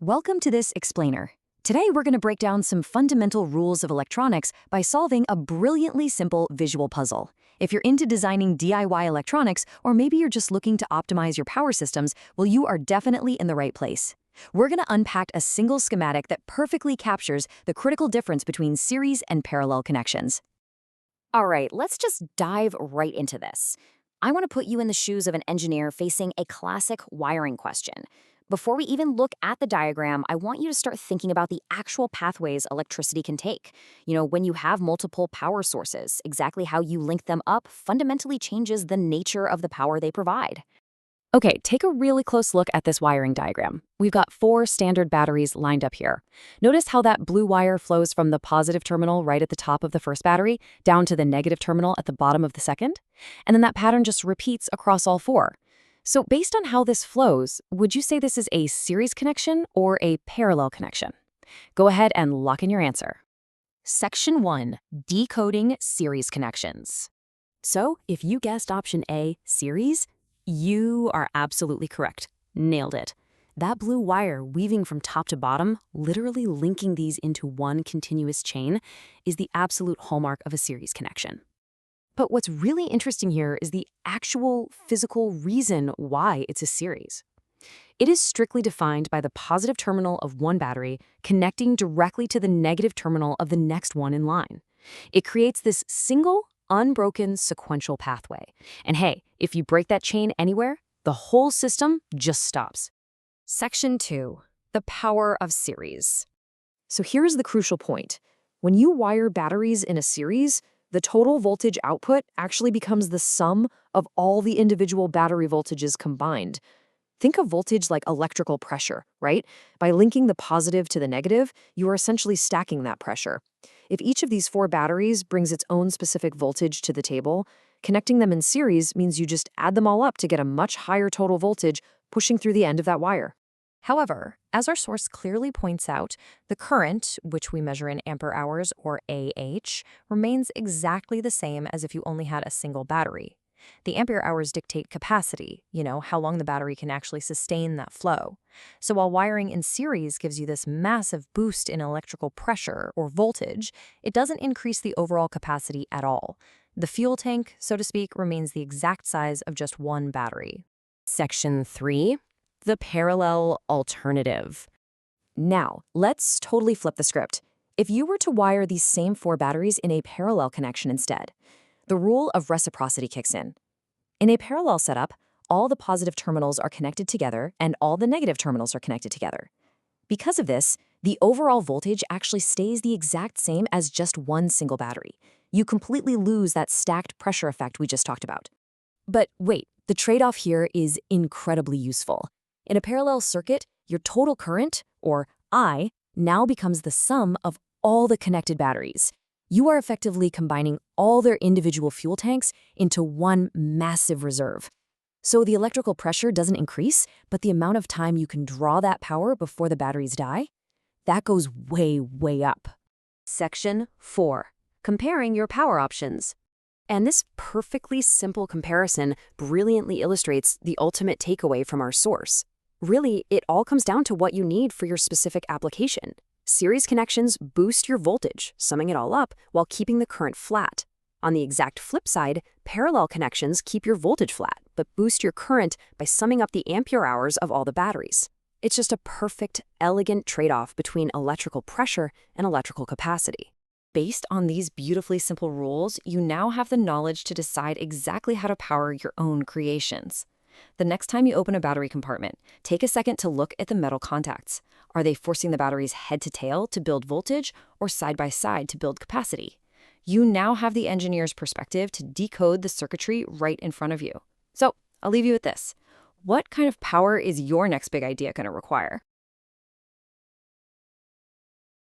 Welcome to this explainer. Today we're going to break down some fundamental rules of electronics by solving a brilliantly simple visual puzzle. If you're into designing DIY electronics, or maybe you're just looking to optimize your power systems, well, you are definitely in the right place. We're going to unpack a single schematic that perfectly captures the critical difference between series and parallel connections. All right, let's just dive right into this. I want to put you in the shoes of an engineer facing a classic wiring question. Before we even look at the diagram, I want you to start thinking about the actual pathways electricity can take. When you have multiple power sources, exactly how you link them up fundamentally changes the nature of the power they provide. Okay, take a really close look at this wiring diagram. We've got 4 standard batteries lined up here. Notice how that blue wire flows from the positive terminal right at the top of the first battery down to the negative terminal at the bottom of the second? And then that pattern just repeats across all 4. So based on how this flows, would you say this is a series connection or a parallel connection? Go ahead and lock in your answer. Section 1. Decoding series connections. So if you guessed option A, series, you are absolutely correct. Nailed it. That blue wire weaving from top to bottom, literally linking these into one continuous chain, is the absolute hallmark of a series connection. But what's really interesting here is the actual physical reason why it's a series. It is strictly defined by the positive terminal of one battery connecting directly to the negative terminal of the next one in line. It creates this single, unbroken sequential pathway. And hey, if you break that chain anywhere, the whole system just stops. Section 2. The power of series. So here's the crucial point. When you wire batteries in a series, the total voltage output actually becomes the sum of all the individual battery voltages combined. Think of voltage like electrical pressure, right? By linking the positive to the negative, you are essentially stacking that pressure. If each of these 4 batteries brings its own specific voltage to the table, connecting them in series means you just add them all up to get a much higher total voltage pushing through the end of that wire. However, as our source clearly points out, the current, which we measure in ampere hours or AH, remains exactly the same as if you only had a single battery. The ampere hours dictate capacity, how long the battery can actually sustain that flow. So while wiring in series gives you this massive boost in electrical pressure or voltage, it doesn't increase the overall capacity at all. The fuel tank, so to speak, remains the exact size of just one battery. Section 3. The parallel alternative. Now, let's totally flip the script. If you were to wire these same 4 batteries in a parallel connection instead, the rule of reciprocity kicks in. In a parallel setup, all the positive terminals are connected together and all the negative terminals are connected together. Because of this, the overall voltage actually stays the exact same as just one single battery. You completely lose that stacked pressure effect we just talked about. But wait, the trade-off here is incredibly useful. In a parallel circuit, your total current, or I, now becomes the sum of all the connected batteries. You are effectively combining all their individual fuel tanks into one massive reserve. So the electrical pressure doesn't increase, but the amount of time you can draw that power before the batteries die, that goes way, way up. Section 4. Comparing your power options. And this perfectly simple comparison brilliantly illustrates the ultimate takeaway from our source. Really, it all comes down to what you need for your specific application. Series connections boost your voltage, summing it all up while keeping the current flat. On the exact flip side, parallel connections keep your voltage flat, but boost your current by summing up the ampere hours of all the batteries. It's just a perfect, elegant trade-off between electrical pressure and electrical capacity. Based on these beautifully simple rules, you now have the knowledge to decide exactly how to power your own creations. The next time you open a battery compartment, take a second to look at the metal contacts. Are they forcing the batteries head to tail to build voltage or side by side to build capacity? You now have the engineer's perspective to decode the circuitry right in front of you. So I'll leave you with this. What kind of power is your next big idea going to require?